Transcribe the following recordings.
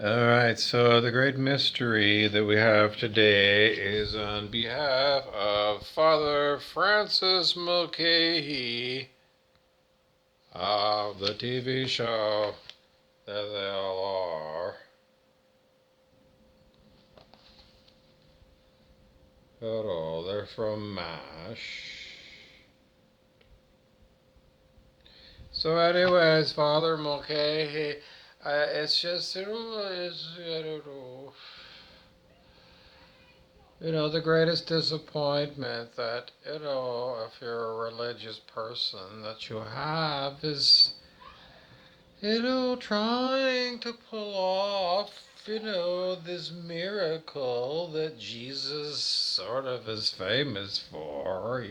All right, so the great mystery that we have today is on behalf of Father Francis Mulcahy of the TV show that they all are. Hello, they're from MASH. So, anyways, Father Mulcahy, it's just, I don't know. The greatest disappointment that, if you're a religious person, that you have is, trying to pull off, this miracle that Jesus sort of is famous for,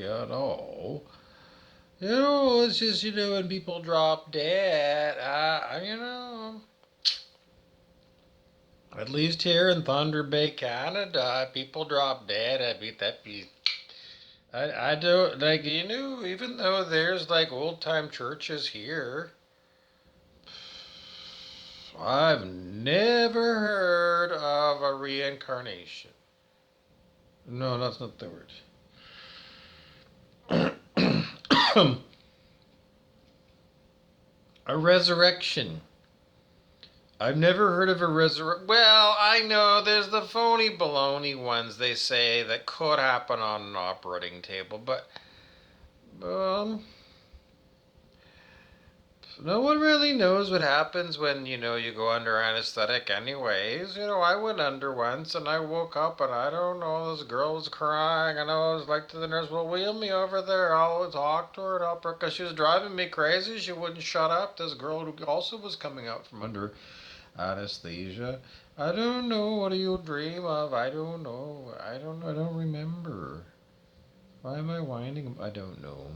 it's just, when people drop dead, at least here in Thunder Bay, Canada, people drop dead. I don't, like, even though there's like old time churches here, I've never heard of a reincarnation. No, that's not the word. A resurrection. I've never heard of a resurrection. Well, I know there's the phony baloney ones they say that could happen on an operating table, but um, no one really knows what happens when, you go under anesthetic anyways. I went under once and I woke up and I don't know, this girl was crying and I was like to the nurse, well, wheel me over there. I'll talk to her and help her because she was driving me crazy. She wouldn't shut up. This girl who also was coming out from under anesthesia. I don't know. What do you dream of? I don't know. I don't know. I don't remember. Why am I whining? I don't know.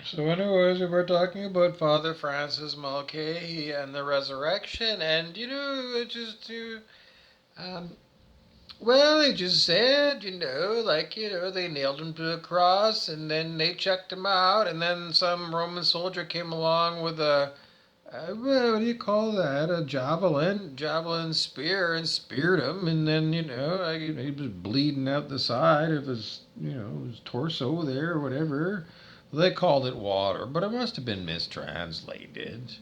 So, anyways, we were talking about Father Francis Mulcahy and the resurrection, and it just um, well, he just said, like they nailed him to a cross, and then they checked him out, and then some Roman soldier came along with a what do you call that? A javelin spear, and speared him, and then like, he was bleeding out the side of his his torso there or whatever. They called it water, but it must have been mistranslated.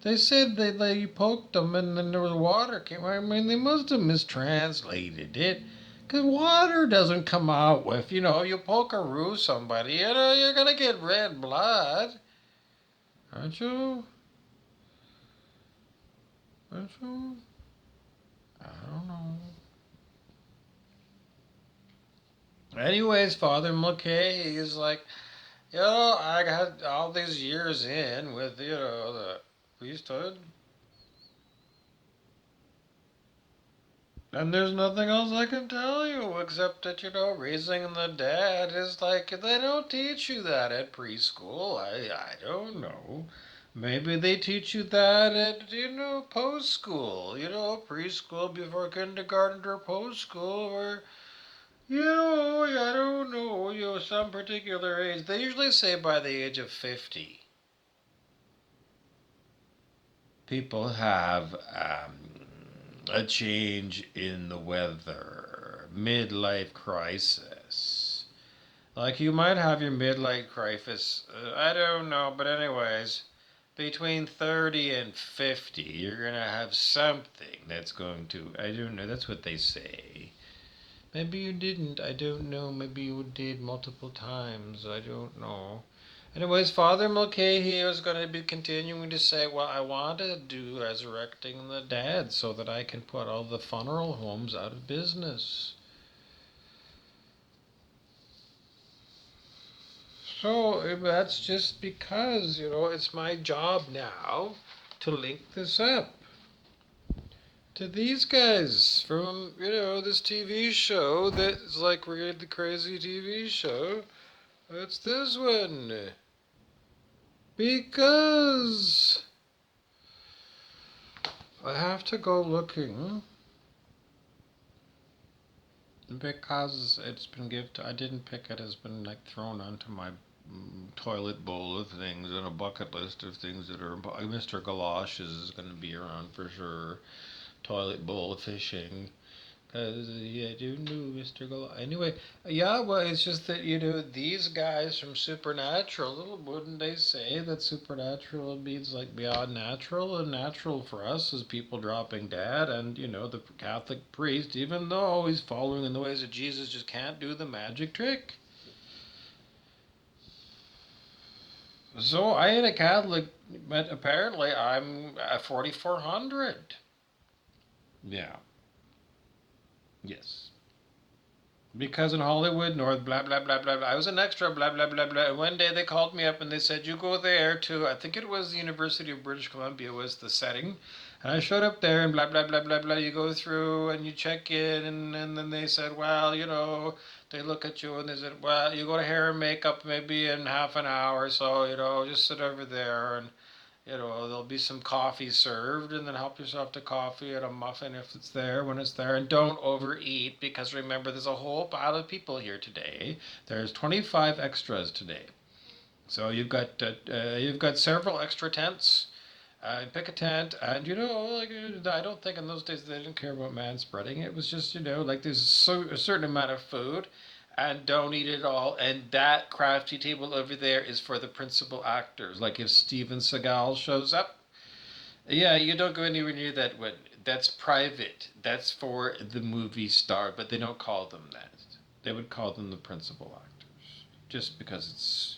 They said they poked him and then there was water came. I mean, they must have mistranslated it. Because water doesn't come out with, you poke a roo somebody, you're going to get red blood. Aren't you? Aren't you? I don't know. Anyways, Father Mulcahy is like, I got all these years in with, the priesthood. And there's nothing else I can tell you except that, raising the dead is like, they don't teach you that at preschool. I don't know. Maybe they teach you that at, post school, preschool before kindergarten or post school, or, I don't know, some particular age. They usually say by the age of 50, people have a change in the weather, midlife crisis. Like you might have your midlife crisis, I don't know, but anyways, between 30 and 50, you're going to have something that's going to, I don't know, that's what they say. Maybe you didn't, I don't know, maybe you did multiple times, I don't know. Anyways, Father Mulcahy was going to be continuing to say, well, I want to do resurrecting the dead so that I can put all the funeral homes out of business. So that's just because, it's my job now to link this up. to these guys from, this TV show that's like really crazy TV show. It's this one. Because I have to go looking. Because it's been I didn't pick it. It's been like thrown onto my toilet bowl of things and a bucket list of things that are. Mr. Galoshes is going to be around for sure. Toilet bowl fishing. Because I do know Mr. Galoshes. Anyway, yeah, well, it's just that, these guys from Supernatural, wouldn't they say that supernatural means like beyond natural? And natural for us is people dropping dead. And, the Catholic priest, even though he's following in the ways of Jesus, just can't do the magic trick. So I ain't a Catholic, but apparently I'm a 4400. Yeah. Yes. Because in Hollywood, North, blah, blah, blah, blah, blah. I was an extra, blah, blah, blah, blah. And one day they called me up and they said, you go there to, I think it was the University of British Columbia was the setting. And I showed up there and blah, blah, blah, blah, blah. You go through and you check in. And then they said, well, they look at you and they said, well, you go to hair and makeup maybe in half an hour. So, just sit over there and there'll be some coffee served, and then help yourself to coffee and a muffin if it's there when it's there. And don't overeat, because remember, there's a whole pile of people here today. There's 25 extras today. So you've got several extra tents. Pick a tent, and I don't think in those days they didn't care about man spreading. It was just like there's a certain amount of food, and don't eat it all. And that crafty table over there is for the principal actors. Like if Steven Seagal shows up, yeah, you don't go anywhere near that one. That's private. That's for the movie star, but they don't call them that. They would call them the principal actors, just because it's.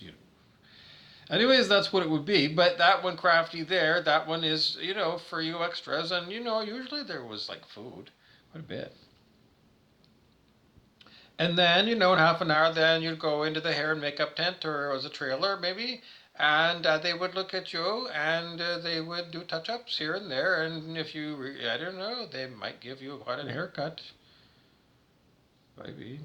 Anyways, that's what it would be. But that one crafty there, that one is, for you extras. And, usually there was like food, quite a bit. And then, in half an hour, then you'd go into the hair and makeup tent, or it was a trailer maybe. And they would look at you and they would do touch ups here and there. And if I don't know, they might give you quite a haircut. Maybe.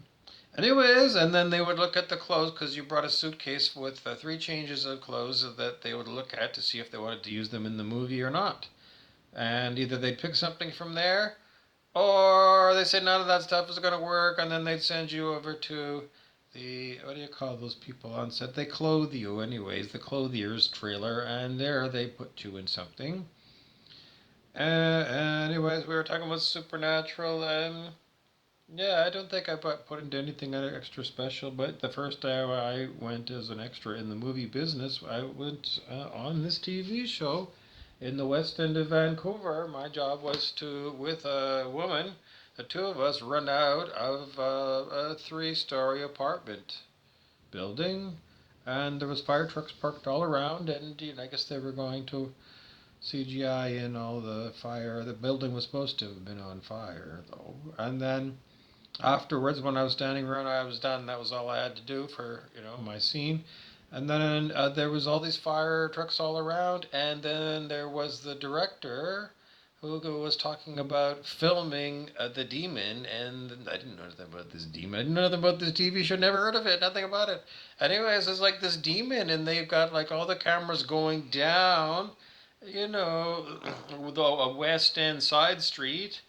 Anyways, and then they would look at the clothes because you brought a suitcase with 3 changes of clothes that they would look at to see if they wanted to use them in the movie or not. And either they'd pick something from there, or they said none of that stuff is going to work, and then they'd send you over to what do you call those people on set? They clothe you, anyways, the clothier's trailer, and there they put you in something. Anyways, we were talking about supernatural. Yeah, I don't think I put into anything extra special, but the first time I went as an extra in the movie business, I went on this TV show in the West End of Vancouver. My job was to, with a woman, the two of us, run out of a 3-story apartment building, and there was fire trucks parked all around, and I guess they were going to CGI in all the fire. The building was supposed to have been on fire, though, and then afterwards, when I was standing around, I was done. That was all I had to do for my scene. And then there was all these fire trucks all around, and then there was the director who was talking about filming the demon, and I didn't know anything about this demon. I didn't know nothing about this TV show. Never heard of it. Nothing about it. Anyways, it's like this demon, and they've got like all the cameras going down, a West End side street.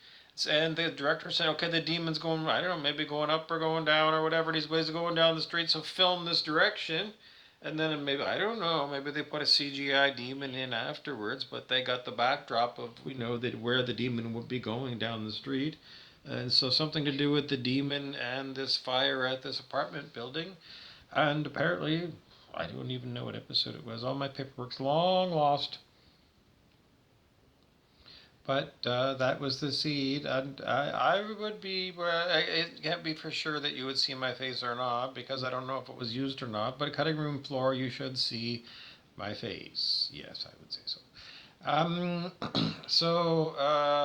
And the director said, okay, the demon's going, I don't know, maybe going up or going down or whatever. These ways of going down the street, so film this direction. And then maybe, I don't know, maybe they put a CGI demon in afterwards, but they got the backdrop of, that where the demon would be going down the street. And so something to do with the demon and this fire at this apartment building. And apparently, I don't even know what episode it was. All my paperwork's long lost. But that was the seed, and I would be. It can't be for sure that you would see my face or not, because I don't know if it was used or not. But cutting room floor, you should see my face. Yes, I would say so.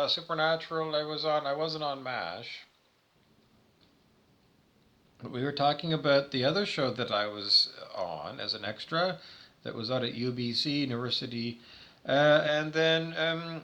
Supernatural. I wasn't on MASH. But we were talking about the other show that I was on as an extra, that was out at UBC University, and then.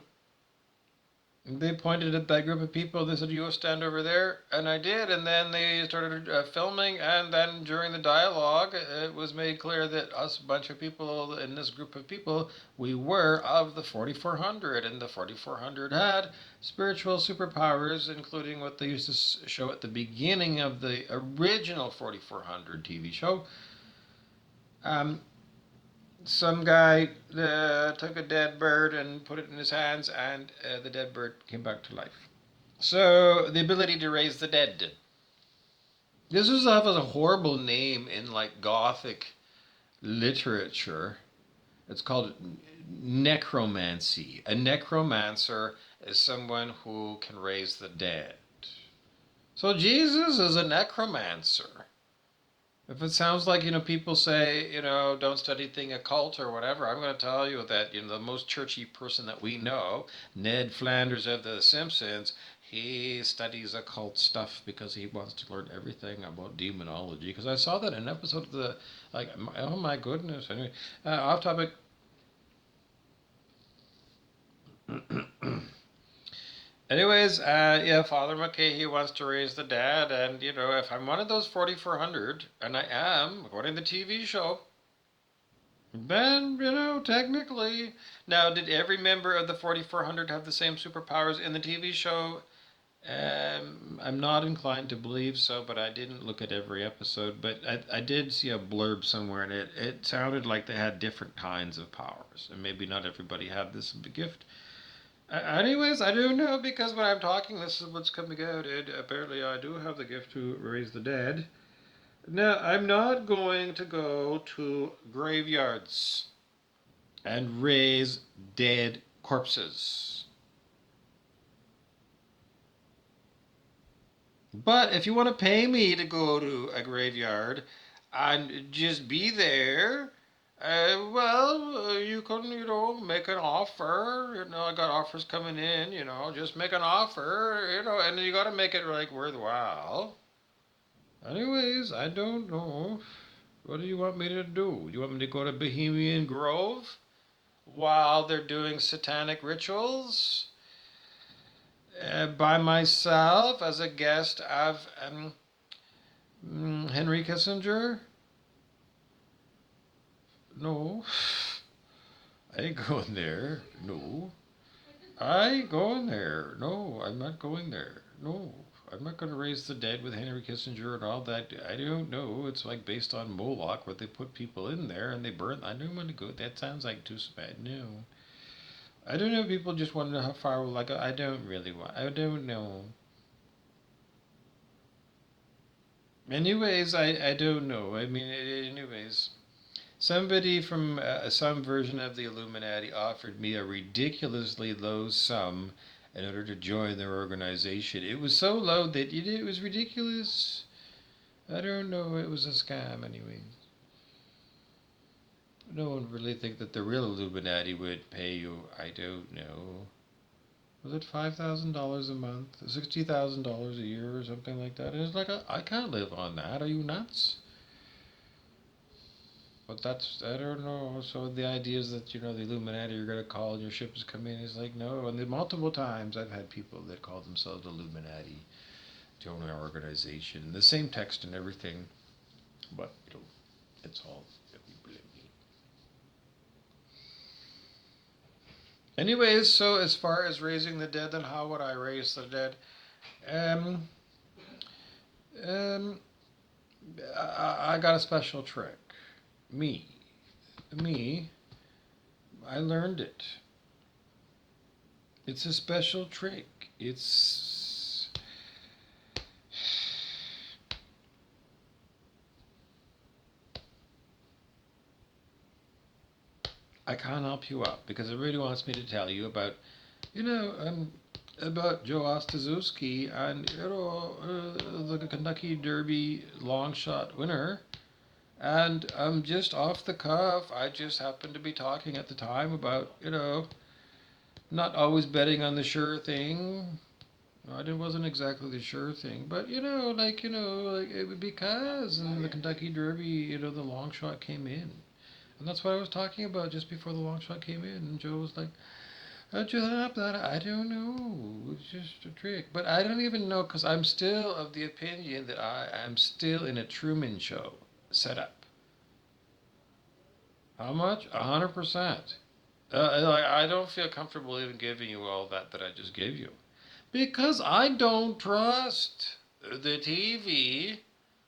They pointed at that group of people. They said, "You stand over there," and I did. And then they started filming. And then during the dialogue, it was made clear that us bunch of people in this group of people, we were of the 4400, and the 4400 had spiritual superpowers, including what they used to show at the beginning of the original 4400 TV show. Um, some guy took a dead bird and put it in his hands, and the dead bird came back to life. So the ability to raise the dead. This was off as a horrible name in like Gothic literature. It's called necromancy. A necromancer is someone who can raise the dead. So Jesus is a necromancer. If it sounds like, people say, don't study thing occult or whatever, I'm going to tell you that, the most churchy person that we know, Ned Flanders of The Simpsons, he studies occult stuff because he wants to learn everything about demonology. Because I saw that in an episode of oh my goodness. Anyway, off topic. Anyways, yeah, Father Mulcahy wants to raise the dead, and if I'm one of those 4,400, and I am, according to the TV show, then technically. Now, did every member of the 4,400 have the same superpowers in the TV show? I'm not inclined to believe so, but I didn't look at every episode. But I did see a blurb somewhere, and it sounded like they had different kinds of powers, and maybe not everybody had this gift. Anyways, I don't know because when I'm talking, this is what's coming out. And apparently, I do have the gift to raise the dead. Now, I'm not going to go to graveyards and raise dead corpses. But if you want to pay me to go to a graveyard and just be there, you can, make an offer. I got offers coming in, just make an offer, and you got to make it like worthwhile. Anyways, I don't know. What do you want me to do? You want me to go to Bohemian Grove while they're doing satanic rituals? By myself as a guest of Henry Kissinger? No. I ain't going there. No. I ain't going there. No, I'm not going there. No. I'm not going to raise the dead with Henry Kissinger and all that. I don't know. It's like based on Moloch where they put people in there and they burn. I don't want to go. That sounds like too bad. No. I don't know. People just want to know how far. Like I don't really want. I don't know. Anyways, I don't know. I mean, anyways, somebody from some version of the Illuminati offered me a ridiculously low sum in order to join their organization. It was so low that it was ridiculous. I don't know. It was a scam, anyways. No one really think that the real Illuminati would pay you. I don't know. Was it $5,000 a month, $60,000 a year, or something like that? And it's like I can't live on that. Are you nuts? But that's I don't know. So the idea is that the Illuminati are going to call and your ship is coming. It's like no. And then multiple times I've had people that call themselves Illuminati join our organization. The same text and everything, but it's all. Anyways, so as far as raising the dead, then how would I raise the dead? Um, um, I got a special trick. Me, me, I learned it. It's a special trick. I can't help you out because everybody wants me to tell you about, you know, um, about Joe Ostaszewski and the Kentucky Derby long shot winner. And just off the cuff, I just happened to be talking at the time about not always betting on the sure thing. It wasn't exactly the sure thing, but like it would because in the Kentucky Derby, the long shot came in, and that's what I was talking about just before the long shot came in. And Joe was like, How'd you hop that? I don't know. It's just a trick. But I don't even know because I'm still of the opinion that I am still in a Truman Show setup. How much? 100%. I don't feel comfortable even giving you all that I just gave you. Because I don't trust the TV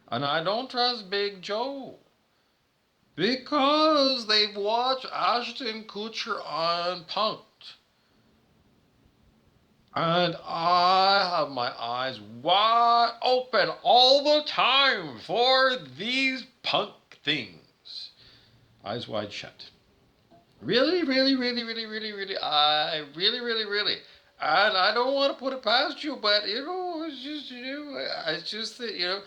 and I don't trust Big Joe. Because they've watched Ashton Kutcher on Punk'd. And I have my eyes wide open all the time for these punk things. Eyes wide shut. Really, really, really, really, really, really, I really, really, really. And I don't want to put it past you, but it's just, it's just that,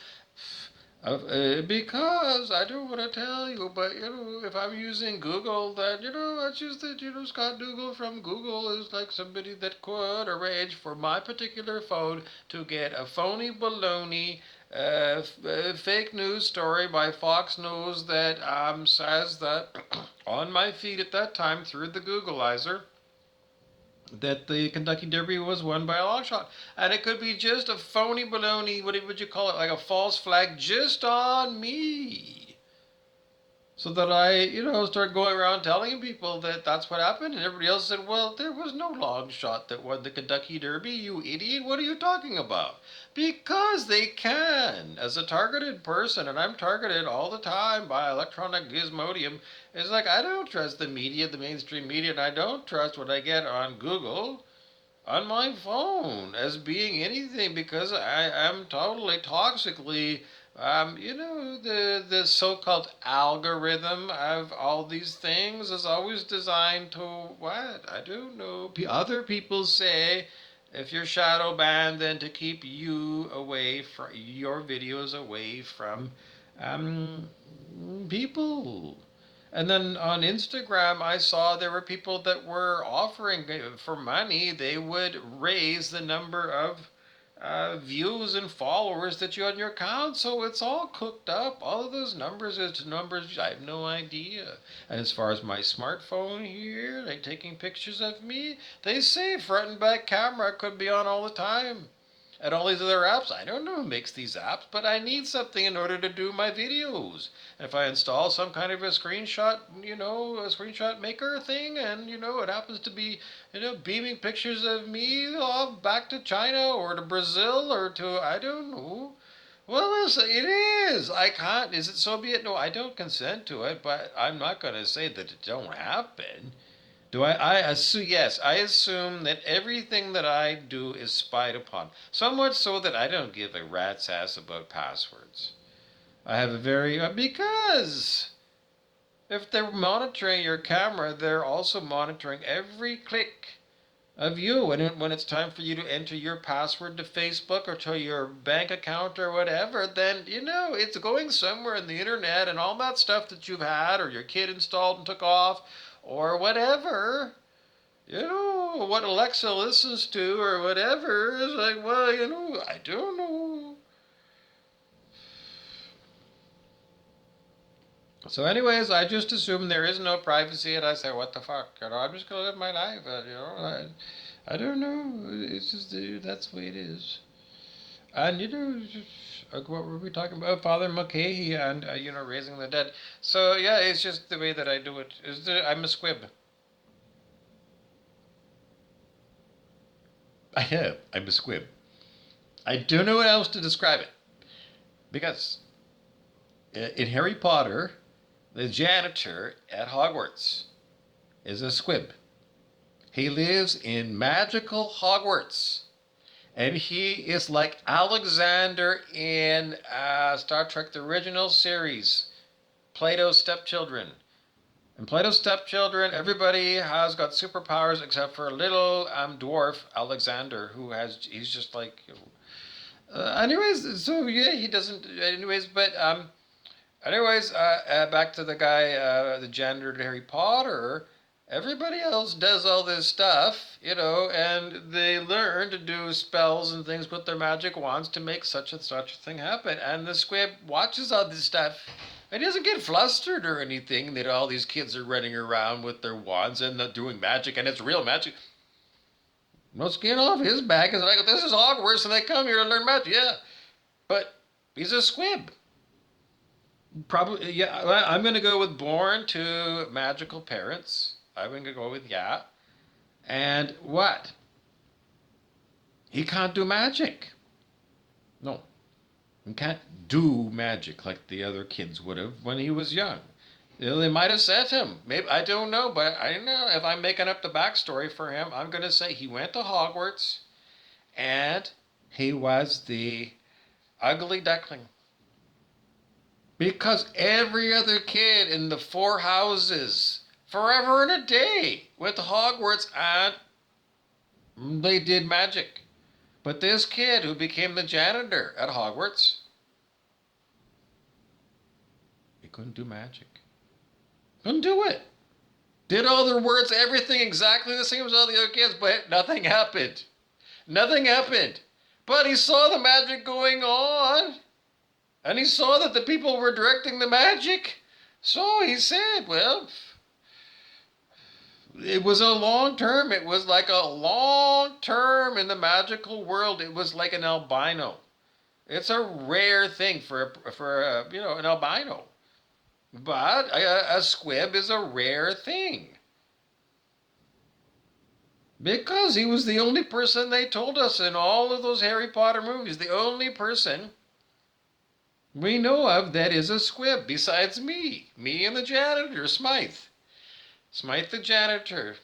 because I don't want to tell you, but if I'm using Google, then it's just that Scott Dougal from Google is like somebody that could arrange for my particular phone to get a phony baloney fake news story by Fox News that says that on my feed at that time through the Googleizer that the Kentucky Derby was won by a long shot. And it could be just a phony baloney, what would you call it, like a false flag just on me. So that I, start going around telling people that that's what happened. And everybody else said, well, there was no long shot that won the Kentucky Derby, you idiot. What are you talking about? Because they can. As a targeted person, and I'm targeted all the time by electronic gizmodium, it's like I don't trust the media, the mainstream media, and I don't trust what I get on Google on my phone as being anything because I am totally toxically, the so-called algorithm of all these things is always designed to what? I don't know. Other people say if you're shadow banned, then to keep you away from your videos away from um, people. And then on Instagram, I saw there were people that were offering for money, they would raise the number of views and followers that you had in your account. So it's all cooked up. All of those numbers is numbers I have no idea. And as far as my smartphone here, like taking pictures of me, they say front and back camera could be on all the time and all these other apps. I don't know who makes these apps, but I need something in order to do my videos. And if I install some kind of a screenshot, a screenshot maker thing, and it happens to be, beaming pictures of me off back to China or to Brazil or to I don't know. Well, it is. I can't. Is it Soviet? No, I don't consent to it, but I'm not going to say that it don't happen. Do I assume, yes, I assume that everything that I do is spied upon. So much so that I don't give a rat's ass about passwords. I have a very, because if they're monitoring your camera, they're also monitoring every click of you. And when it's time for you to enter your password to Facebook or to your bank account or whatever, then, it's going somewhere in the internet and all that stuff that you've had or your kid installed and took off or whatever. What Alexa listens to or whatever is like, well, I don't know. So, anyways, I just assume there is no privacy, and I say, what the fuck? I'm just gonna live my life. I don't know. It's just that's the way it is. And just, what were we talking about? Father Mulcahy and raising the dead. So yeah, it's just the way that I do it. I'm a squib. I am. I'm a squib. I don't know what else to describe it because in Harry Potter, the janitor at Hogwarts is a squib. He lives in magical Hogwarts. And he is like Alexander in Star Trek, the original series, Plato's Stepchildren. In Plato's Stepchildren, everybody has got superpowers except for a little dwarf, Alexander, he's just like. Anyways, so yeah, he doesn't. Anyways, but back to the guy, the janitor to Harry Potter. Everybody else does all this stuff, and they learn to do spells and things with their magic wands to make such and such a thing happen. And the squib watches all this stuff. And he doesn't get flustered or anything that all these kids are running around with their wands and doing magic, and it's real magic. No skin off his back. It's like, this is Hogwarts and they come here to learn magic. Yeah, but he's a squib. Probably, yeah. I'm going to go with born to magical parents. I'm going to go with yeah. And what? He can't do magic. No, he can't do magic like the other kids would have when he was young. You know, they might have sent him. Maybe I don't know, but I don't know if I'm making up the backstory for him. I'm going to say he went to Hogwarts and he was the ugly duckling. Because every other kid in the four houses, forever and a day, went to Hogwarts and they did magic. But this kid who became the janitor at Hogwarts, he couldn't do magic. Couldn't do it. Did all their words, everything exactly the same as all the other kids, but nothing happened. Nothing happened. But he saw the magic going on. And he saw that the people were directing the magic. So he said, well, it was a long term. It was like a long term in the magical world. It was like an albino. It's a rare thing for an albino. But a squib is a rare thing. Because he was the only person they told us in all of those Harry Potter movies. The only person we know of that is a squib besides me. Me and the janitor, Smythe. Smythe the janitor.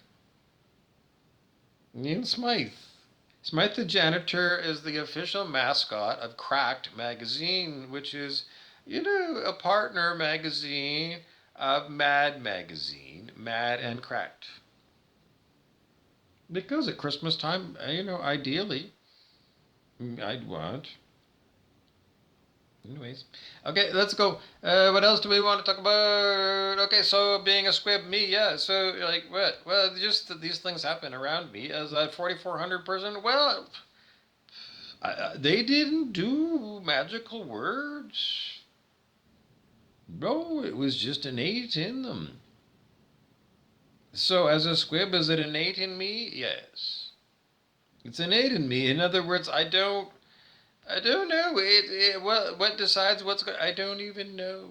Me and Smythe. Smythe the janitor is the official mascot of Cracked magazine, which is, a partner magazine of Mad magazine, Mad and Cracked. Because at Christmas time, ideally, I'd want. Anyways, okay, let's go. What else do we want to talk about? Okay, so being a squib, me, yeah. So like what? Well, just that these things happen around me as a 4,400 person. Well, they didn't do magical words. No, it was just innate in them. So as a squib, is it innate in me? Yes, it's innate in me. In other words, I don't know. What decides what's good? I don't even know.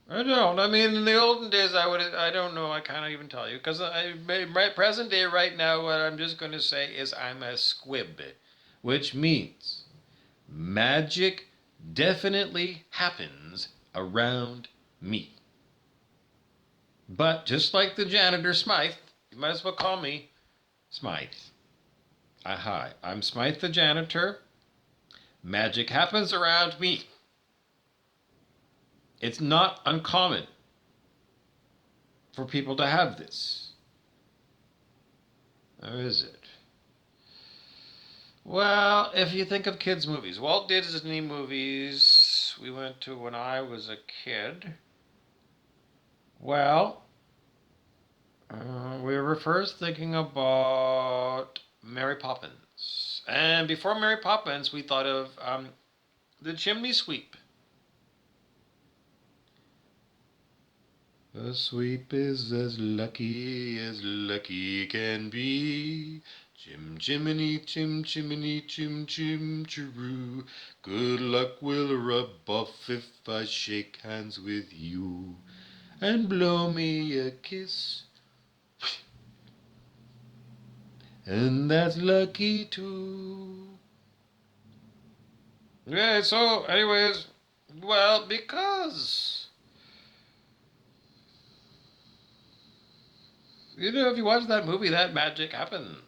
I don't. I mean, in the olden days, I would. I don't know. I can't even tell you because present day, right now, what I'm just going to say is I'm a squib, which means magic definitely happens around me. But just like the janitor Smythe, you might as well call me Smythe. Hi, I'm Smythe the janitor. Magic happens around me. It's not uncommon for people to have this. Or is it? Well, if you think of kids' movies, Walt Disney movies we went to when I was a kid. Well, we were first thinking about Mary Poppins. And before Mary Poppins, we thought of the chimney sweep. The sweep is as lucky can be. Chim chimney, chim chimney, chim chim chiroo. Good luck will rub off if I shake hands with you. And blow me a kiss. And that's lucky too. Yeah, so anyways, well, because if you watch that movie, that magic happens.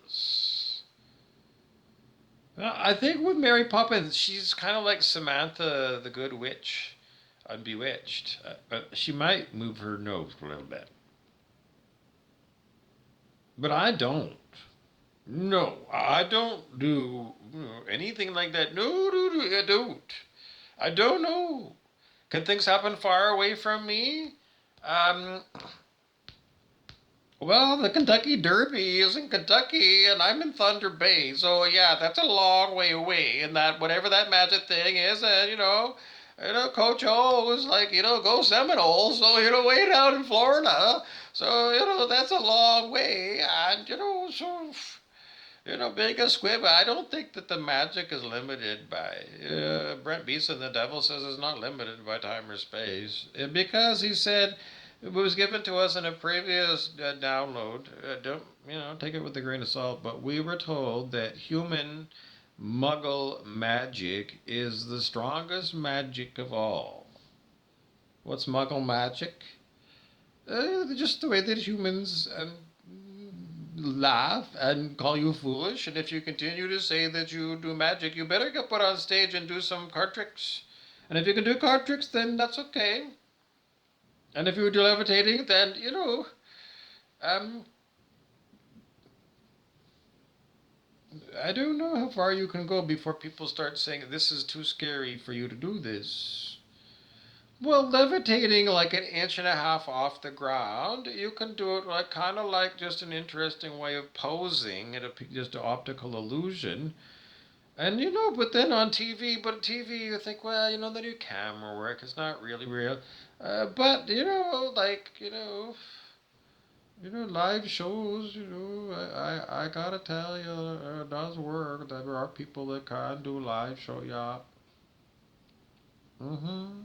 I think with Mary Poppins, she's kind of like Samantha the Good Witch on Bewitched. She might move her nose a little bit. But I don't. No, I don't do anything like that. No, I don't. I don't know. Can things happen far away from me? Um, well, the Kentucky Derby is in Kentucky, and I'm in Thunder Bay, so yeah, that's a long way away. And that whatever that magic thing is, Coach O was like, go Seminoles. So, way down in Florida. So, that's a long way. And, so, being a squib, I don't think that the magic is limited by. Brent Beeson, the devil, says it's not limited by time or space. Because he said it was given to us in a previous download. Don't, take it with a grain of salt, but we were told that human muggle magic is the strongest magic of all. What's muggle magic? Just the way that humans laugh and call you foolish, and if you continue to say that you do magic, you better get put on stage and do some card tricks. And if you can do card tricks, then that's okay. And if you do levitating, then um, I don't know how far you can go before people start saying this is too scary for you to do this. Well, levitating like an inch and a half off the ground, you can do it like kind of like just an interesting way of posing. Just an optical illusion. And but then on TV, you think, well, the new camera work is not really real. But live shows, I gotta tell you, it does work. There are people that can do live show, yeah. Mm-hmm.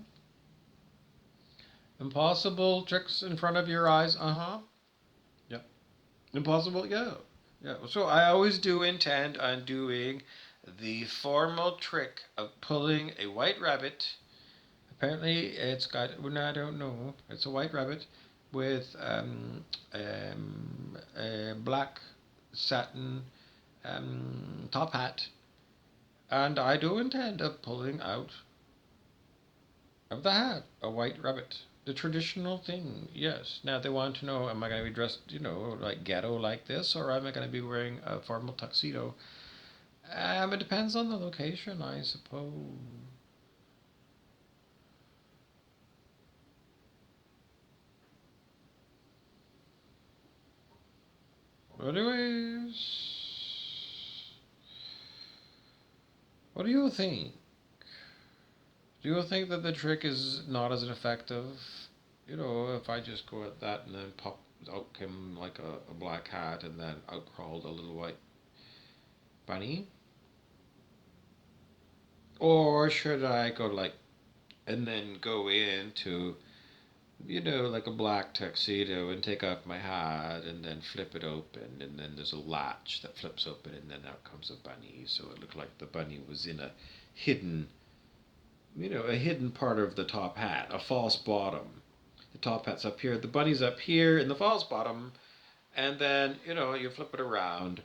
Impossible tricks in front of your eyes, uh-huh. Yeah. Impossible, yeah. Yeah. So I always do intend on doing the formal trick of pulling a white rabbit. Apparently, it's got. Well, no, I don't know. It's a white rabbit with a black satin top hat, and I do intend of pulling out of the hat a white rabbit. The traditional thing, yes. Now they want to know: am I going to be dressed, like ghetto like this, or am I going to be wearing a formal tuxedo? It depends on the location, I suppose. Anyways, what do you think? Do you think that the trick is not as effective? If I just go at that and then pop out came like a black hat and then out crawled a little white bunny? Or should I go like, and then go into, like a black tuxedo and take off my hat and then flip it open and then there's a latch that flips open and then out comes a bunny. So it looked like the bunny was in hidden, a hidden part of the top hat, a false bottom. The top hat's up here, the bunny's up here in the false bottom, and then, you flip it around,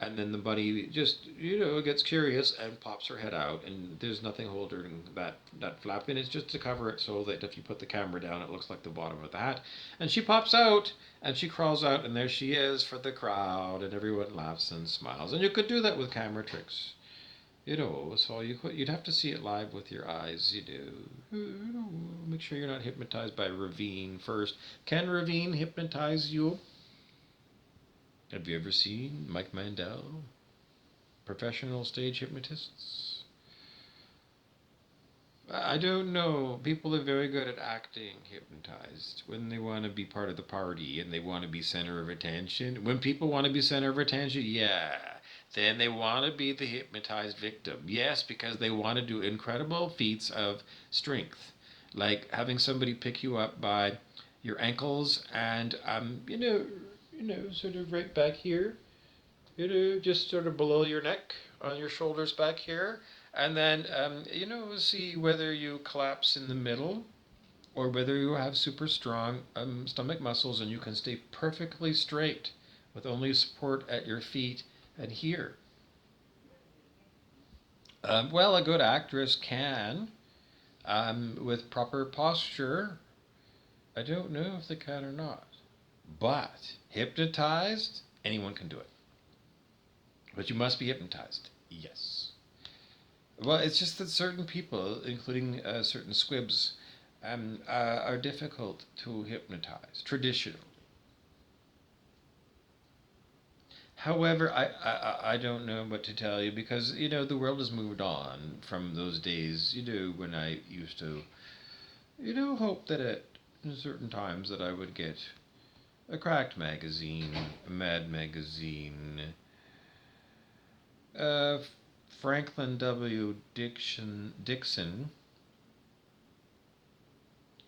and then the bunny just, gets curious and pops her head out, and there's nothing holding that flap in. It's just to cover it so that if you put the camera down, it looks like the bottom of the hat. And she pops out, and she crawls out, and there she is for the crowd, and everyone laughs and smiles. And you could do that with camera tricks. So you'd have to see it live with your eyes. Make sure you're not hypnotized by Ravine first. Can Ravine hypnotize you? Have you ever seen Mike Mandel? Professional stage hypnotists? I don't know. People are very good at acting hypnotized when they want to be part of the party and they want to be center of attention. When people want to be center of attention, yeah. Then they want to be the hypnotized victim. Yes, because they want to do incredible feats of strength, like having somebody pick you up by your ankles and sort of right back here, just sort of below your neck, on your shoulders back here, and then see whether you collapse in the middle or whether you have super strong stomach muscles and you can stay perfectly straight with only support at your feet and here. Well, a good actress can, with proper posture. I don't know if they can or not. But hypnotized, anyone can do it. But you must be hypnotized. Yes. Well, it's just that certain people, including certain squibs, are difficult to hypnotize traditionally. However, I don't know what to tell you because, the world has moved on from those days, when I used to, hope that at certain times that I would get a Cracked magazine, a Mad magazine, uh, Franklin W. Dixon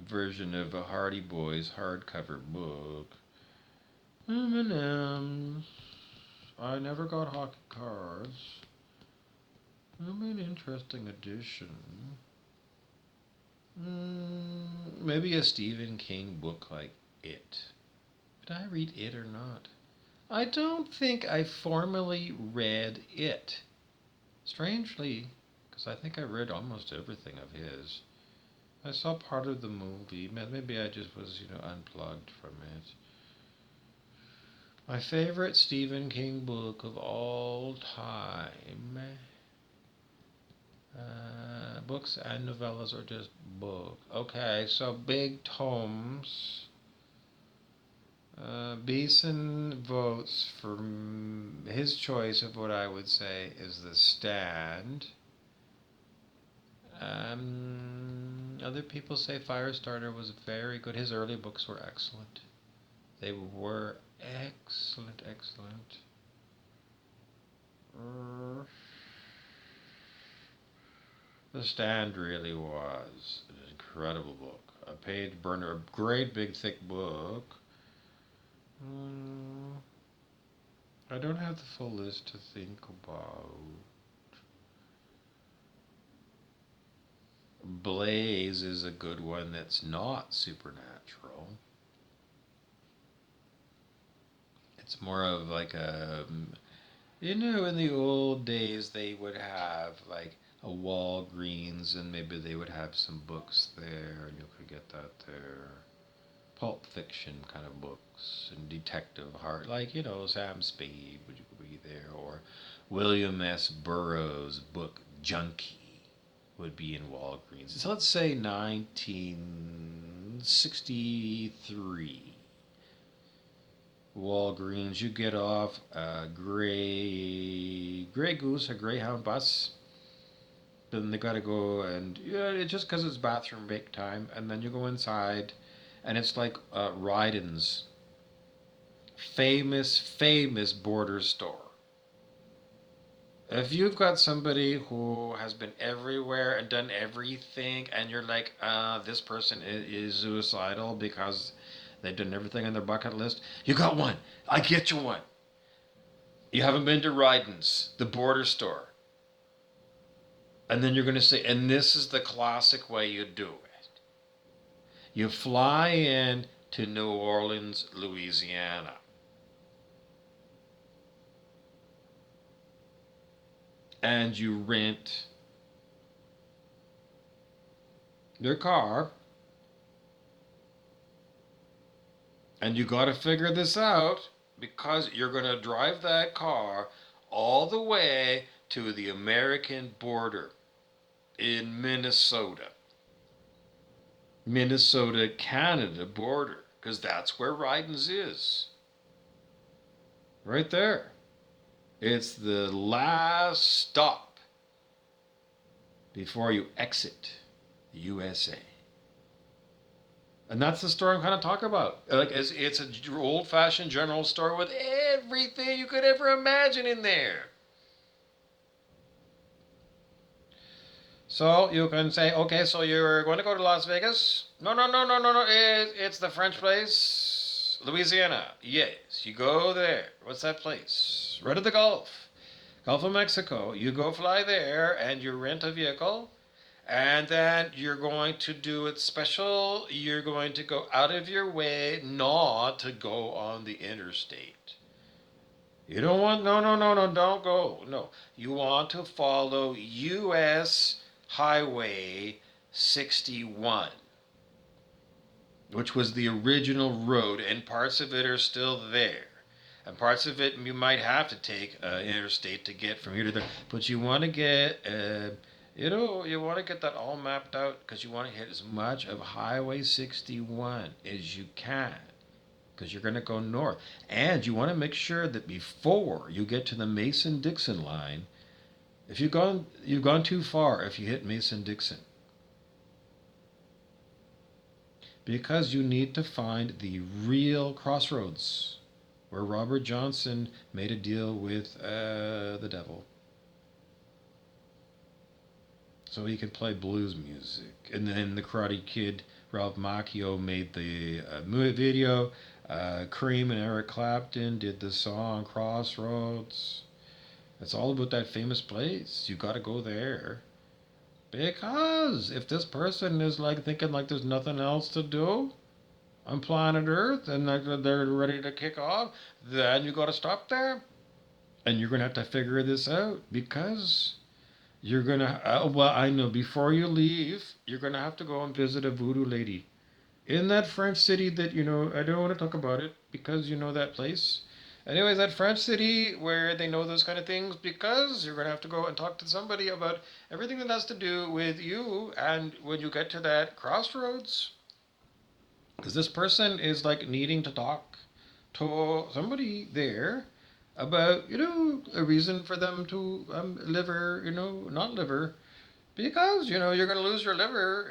version of a Hardy Boys hardcover book. M&M's. I never got hockey cards. Maybe an interesting addition. Maybe a Stephen King book like It. Did I read It or not? I don't think I formally read It. Strangely, because I think I read almost everything of his. I saw part of the movie. Maybe I just was, unplugged from it. My favorite Stephen King book of all time. Books and novellas or just books? Okay, so big tomes. Beeson votes for his choice of what I would say is The Stand. Other people say Firestarter was very good. His early books were excellent. They were excellent, excellent. The Stand really was an incredible book. A page burner, a great big thick book. I don't have the full list to think about. Blaze is a good one that's not supernatural. It's more of like a, in the old days they would have like a Walgreens and maybe they would have some books there and you could get that there. Pulp fiction kind of books and detective heart, like, Sam Spade would be there, or William S. Burroughs' book Junkie would be in Walgreens. So let's say 1963. Walgreens, you get off a Grey Goose, a Greyhound bus. Then they got to go and it's just because it's bathroom break time, and then you go inside, and it's like Ryden's famous border store. If you've got somebody who has been everywhere and done everything, and you're like, this person is suicidal because they've done everything on their bucket list, you got one. I get you one. You haven't been to Ryden's, the border store. And then you're going to say, and this is the classic way you do it. You fly in to New Orleans, Louisiana. And you rent their car. And you got to figure this out because you're going to drive that car all the way to the American border in Minnesota. Minnesota-Canada border, because that's where Ryden's is. Right there. It's the last stop before you exit the USA. And that's the store I'm kind of talking about. Like it's an old-fashioned general store with everything you could ever imagine in there. So you can say, okay, so you're going to go to Las Vegas? No, no, no, no, no, no. It's the French place, Louisiana. Yes, you go there. What's that place? Right at the Gulf, Gulf of Mexico. You go fly there, and you rent a vehicle, and then you're going to do it special. You're going to go out of your way not to go on the interstate. You don't want, no, no, no, no, don't go. No. You want to follow U.S. Highway 61, which was the original road, and parts of it are still there. And parts of it you might have to take interstate to get from here to there. But you want to get, you want to get that all mapped out because you want to hit as much of Highway 61 as you can. because you're going to go north. And you want to make sure that before you get to the Mason-Dixon line, if you've gone too far if you hit Mason-Dixon, because you need to find the real crossroads where Robert Johnson made a deal with the devil so he could play blues music. And then the Karate Kid, Ralph Macchio, made the movie video. Cream and Eric Clapton did the song Crossroads. It's all about that famous place. You got to go there. Because if this person is like thinking like there's nothing else to do on planet Earth and they're ready to kick off, then you got to stop there. And you're going to have to figure this out because you're going to, well, I know before you leave, you're going to have to go and visit a voodoo lady in that French city that, I don't want to talk about it because you know that place. Anyways, that French city where they know those kind of things, because you're going to have to go and talk to somebody about everything that has to do with you. And when you get to that crossroads, because this person is like needing to talk to somebody there about, a reason for them to liver, not liver, because, you're going to lose your liver,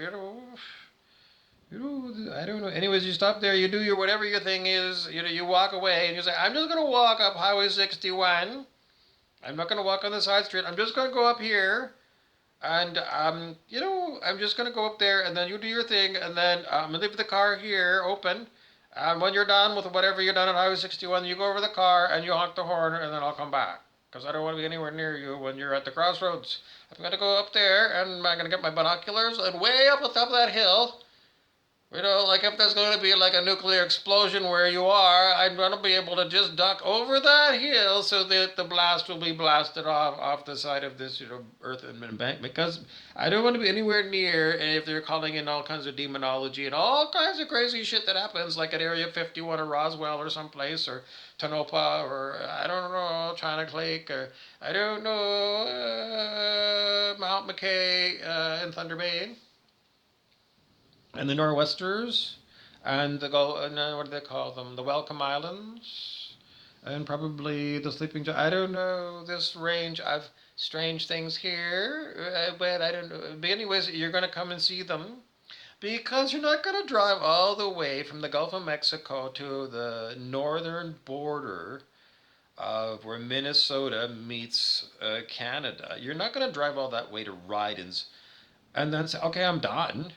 I don't know. Anyways, you stop there, you do your whatever your thing is, you walk away and you say, I'm just going to walk up Highway 61. I'm not going to walk on the side street. I'm just going to go up here. And, I'm just going to go up there and then you do your thing. And then I'm going to leave the car here open. And when you're done with whatever you're done on Highway 61, you go over the car and you honk the horn and then I'll come back. Because I don't want to be anywhere near you when you're at the crossroads. I'm going to go up there and I'm going to get my binoculars and way up on top of that hill. Like if there's going to be like a nuclear explosion where you are, I'm going to be able to just duck over that hill so that the blast will be blasted off the side of this, earth embankment. Because I don't want to be anywhere near if they're calling in all kinds of demonology and all kinds of crazy shit that happens, like at Area 51 or Roswell or someplace, or Tonopah, or I don't know, China Lake, or I don't know, Mount Mulcahy in Thunder Bay and the Nor'westers, and what do they call them? The Welcome Islands, and probably the Sleeping Giant. I don't know this range of strange things here, but I don't know. But anyways, you're going to come and see them because you're not going to drive all the way from the Gulf of Mexico to the northern border of where Minnesota meets Canada. You're not going to drive all that way to Rydens and then say, okay, I'm done.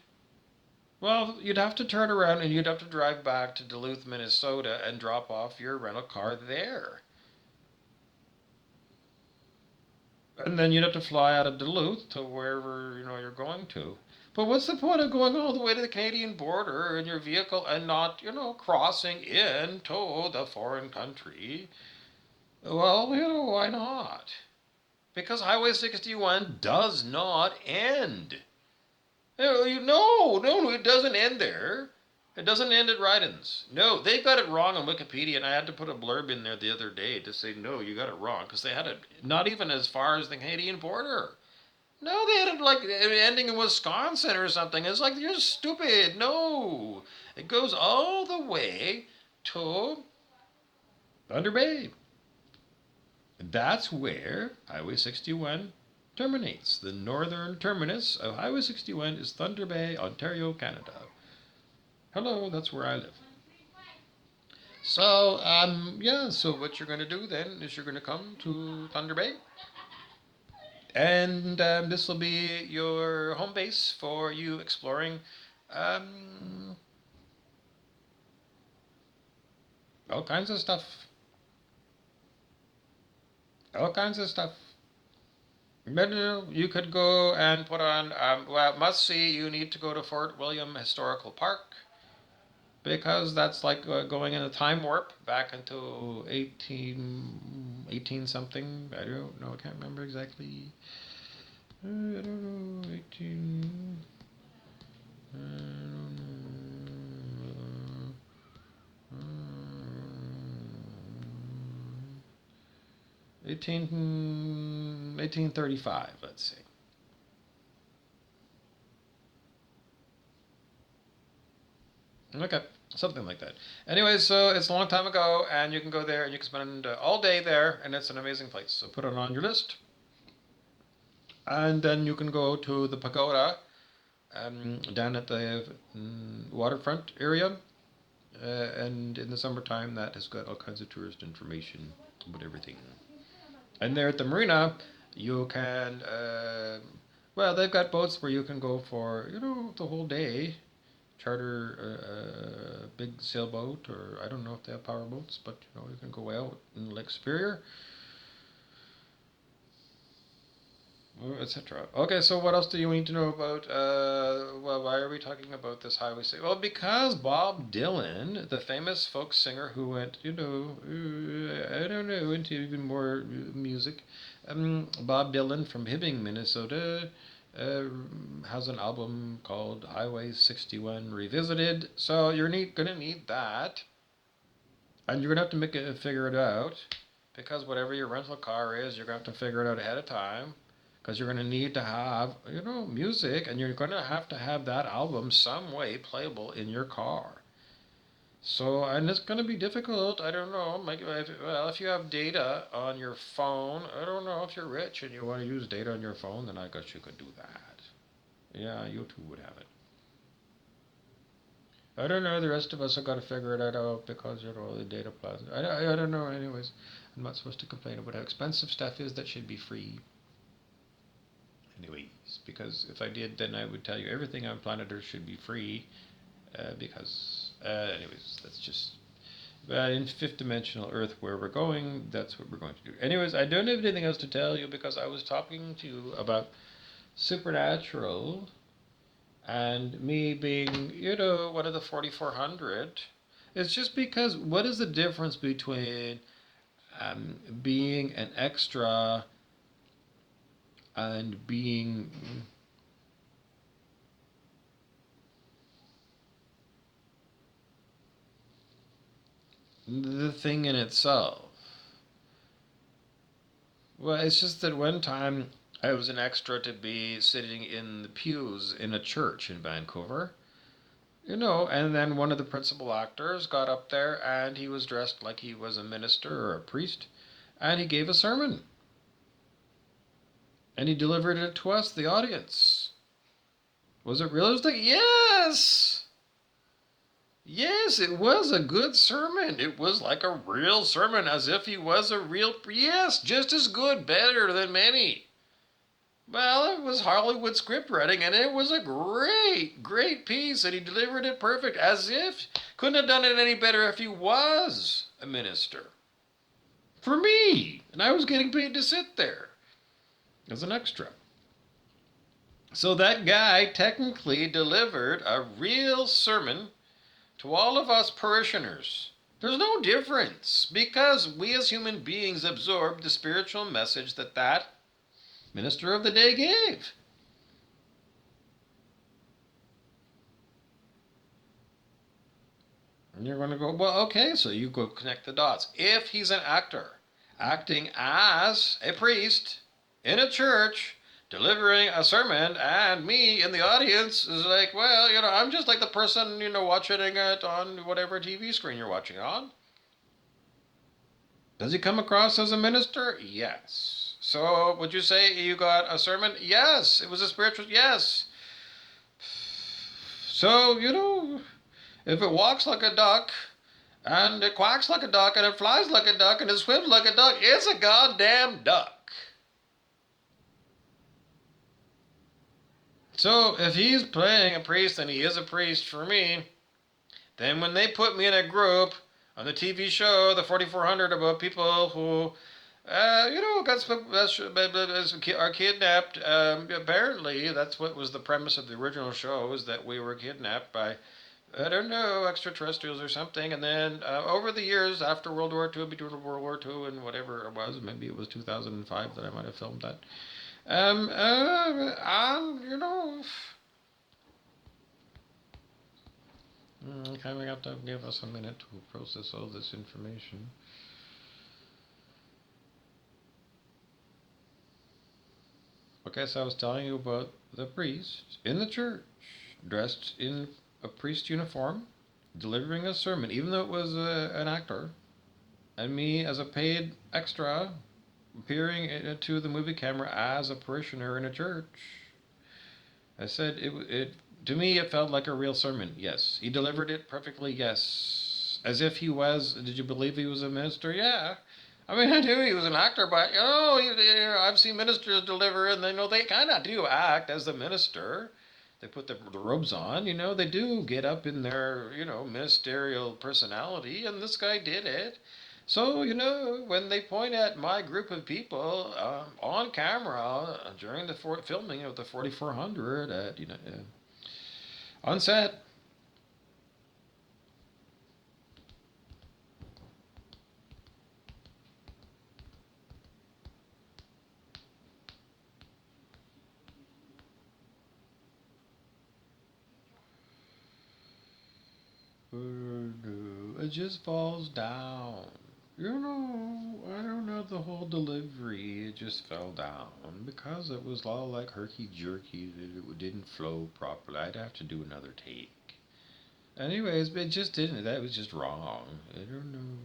Well, you'd have to turn around and you'd have to drive back to Duluth, Minnesota and drop off your rental car there. And then you'd have to fly out of Duluth to wherever, you're going to. But what's the point of going all the way to the Canadian border in your vehicle and not, crossing into the foreign country? Well, why not? Because Highway 61 does not end. No, no, it doesn't end there. It doesn't end at Rydens. No, they got it wrong on Wikipedia, and I had to put a blurb in there the other day to say, no, you got it wrong, because they had it not even as far as the Canadian border. No, they had it like ending in Wisconsin or something. It's like, you're stupid. No. It goes all the way to Thunder Bay. That's where Highway 61 terminates. The northern terminus of Highway 61 is Thunder Bay, Ontario, Canada. Hello, that's where I live. So, so what you're going to do then is you're going to come to Thunder Bay. And this will be your home base for you exploring all kinds of stuff. All kinds of stuff. But you could go and put on, must see, you need to go to Fort William Historical Park because that's like going in a time warp back into 18 something. I don't know, I can't remember exactly. I don't know, 18. I don't know. 1835, let's see. Okay. Something like that. Anyways, so it's a long time ago, and you can go there and you can spend all day there, and it's an amazing place. So put it on your list, and then you can go to the pagoda down at the waterfront area. And in the summertime, that has got all kinds of tourist information about everything. And there at the marina, you can, well, they've got boats where you can go for, the whole day. Charter a big sailboat, or I don't know if they have power boats, but you can go out in Lake Superior, etc. Okay, so what else do you need to know about? Well, why are we talking about this highway? Well, because Bob Dylan, the famous folk singer who went, I don't know, into even more music. Bob Dylan from Hibbing, Minnesota, uh, has an album called Highway 61 Revisited. So you're gonna need that, and you're gonna have to figure it out, because whatever your rental car is, you're gonna have to figure it out ahead of time, because you're going to need to have music, and you're going to have that album some way playable in your car. So, and it's going to be difficult. I don't know. Well, if you have data on your phone, I don't know, if you're rich and you want to use data on your phone, then I guess you could do that. Yeah, you too would have it. I don't know. The rest of us have got to figure it out, because the data plans. I don't know. Anyways, I'm not supposed to complain about how expensive stuff is that should be free. Anyways, because if I did, then I would tell you everything on planet Earth should be free, anyways, that's just, in fifth dimensional Earth where we're going, that's what we're going to do. Anyways, I don't have anything else to tell you, because I was talking to you about supernatural, and me being, one of the 4,400. It's just because, what is the difference between being an extra and being the thing in itself? Well, it's just that one time I was an extra to be sitting in the pews in a church in Vancouver, and then one of the principal actors got up there, and he was dressed like he was a minister or a priest, and he gave a sermon, and he delivered it to us, the audience. Was it realistic? Yes! Yes, it was a good sermon. It was like a real sermon, as if he was a real. Yes, just as good, better than many. Well, it was Hollywood script writing, and it was a great, great piece, and he delivered it perfect, as if couldn't have done it any better if he was a minister. For me, and I was getting paid to sit there as an extra. So that guy technically delivered a real sermon to all of us parishioners. There's no difference, because we as human beings absorb the spiritual message that minister of the day gave. And you're going to go, well, okay, so you go connect the dots. If he's an actor, acting as a priest in a church, delivering a sermon, and me in the audience is like, well, I'm just like the person, watching it on whatever TV screen you're watching on. Does he come across as a minister? Yes. So would you say you got a sermon? Yes. It was a spiritual. Yes. So, if it walks like a duck, and it quacks like a duck, and it flies like a duck, and it swims like a duck, it's a goddamn duck. So if he's playing a priest, and he is a priest for me, then when they put me in a group on the TV show, the 4,400, about people who, are kidnapped. Apparently, that's what was the premise of the original show, is that we were kidnapped by, I don't know, extraterrestrials or something. And then over the years, after World War II, between World War II and whatever it was, maybe it was 2005 that I might have filmed that. Um, uh, um, you know, Coming up to give us a minute to process all this information. Okay, so I was telling you about the priest in the church, dressed in a priest uniform, delivering a sermon, even though it was an actor, and me as a paid extra appearing to the movie camera as a parishioner in a church. I said it to me it felt like a real sermon. Yes, he delivered it perfectly. Yes, as if he was. Did you believe he was a minister? Yeah. I mean, I knew he was an actor, but I've seen ministers deliver, and they kind of do act as the minister. They put the robes on, they do get up in their, ministerial personality, and this guy did it. So, when they point at my group of people on camera during the filming of the 4400 at, on set, it just falls down. I don't know the whole delivery. It just fell down because it was all like herky jerky. It didn't flow properly. I'd have to do another take. Anyways, but it just didn't. That was just wrong. I don't know.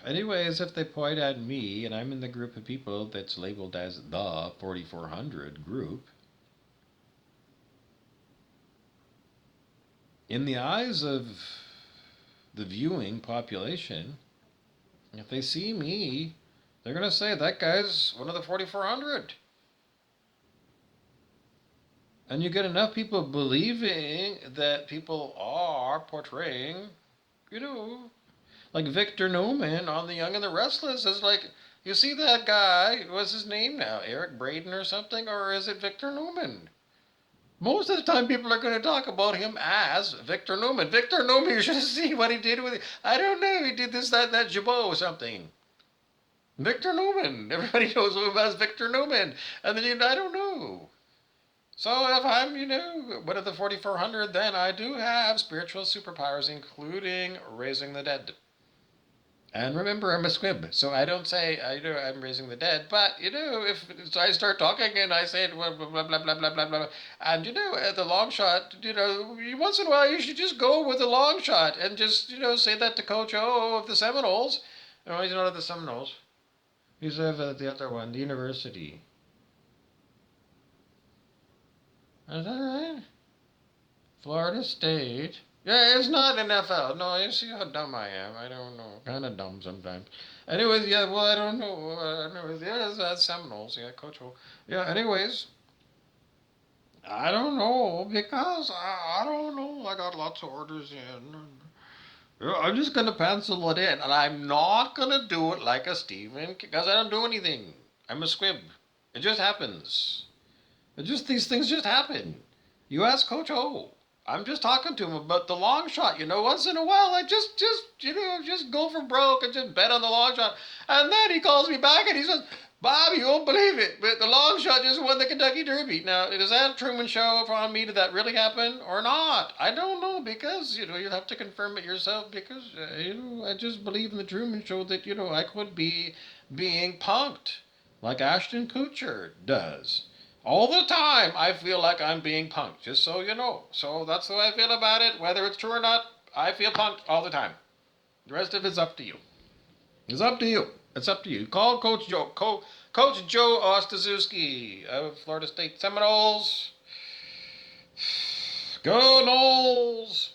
Anyways, if they point at me and I'm in the group of people that's labeled as the 4400 group, in the eyes of the viewing population, if they see me, they're going to say that guy's one of the 4400. And you get enough people believing that people are portraying, you know, like Victor Newman on The Young and the Restless is like, you see that guy, what's his name now? Eric Braeden or something? Or is it Victor Newman? Most of the time, people are going to talk about him as Victor Newman. Victor Newman, you should see what he did with it. I don't know, he did this, that, Jabot or something. Victor Newman. Everybody knows him as Victor Newman. And then, I don't know. So if I'm, one of the 4400, then I do have spiritual superpowers, including raising the dead. And remember, I'm a squib, so I don't say I'm raising the dead. But if I start talking and I say blah blah blah blah blah blah blah, and at the long shot, once in a while you should just go with the long shot and just say that to Coach O of the Seminoles. No, he's not of the Seminoles. He's of the other one, the University. Is that right? Florida State. Yeah, it's not NFL. No, you see how dumb I am. I don't know. Kind of dumb sometimes. Anyways, yeah, well, I don't know. Anyways, yeah, that's Seminoles. Yeah, Coach Ho. Yeah, anyways, I don't know because I don't know. I got lots of orders in. Yeah, I'm just going to pencil it in. And I'm not going to do it like a Steven because I don't do anything. I'm a squib. It just happens. These things just happen. You ask Coach O. I'm just talking to him about the long shot. Once in a while, I just go for broke and just bet on the long shot. And then he calls me back and he says, Bob, you won't believe it, but the long shot just won the Kentucky Derby. Now, is that a Truman Show on me? Did that really happen or not? I don't know because, you'll have to confirm it yourself because, I just believe in the Truman Show that, I could be being punked like Ashton Kutcher does. All the time, I feel like I'm being punked, just so you know. So that's the way I feel about it. Whether it's true or not, I feel punked all the time. The rest of it's up to you. It's up to you. It's up to you. Call Coach Joe. Coach Joe Ostaszewski of Florida State Seminoles. Go Noles!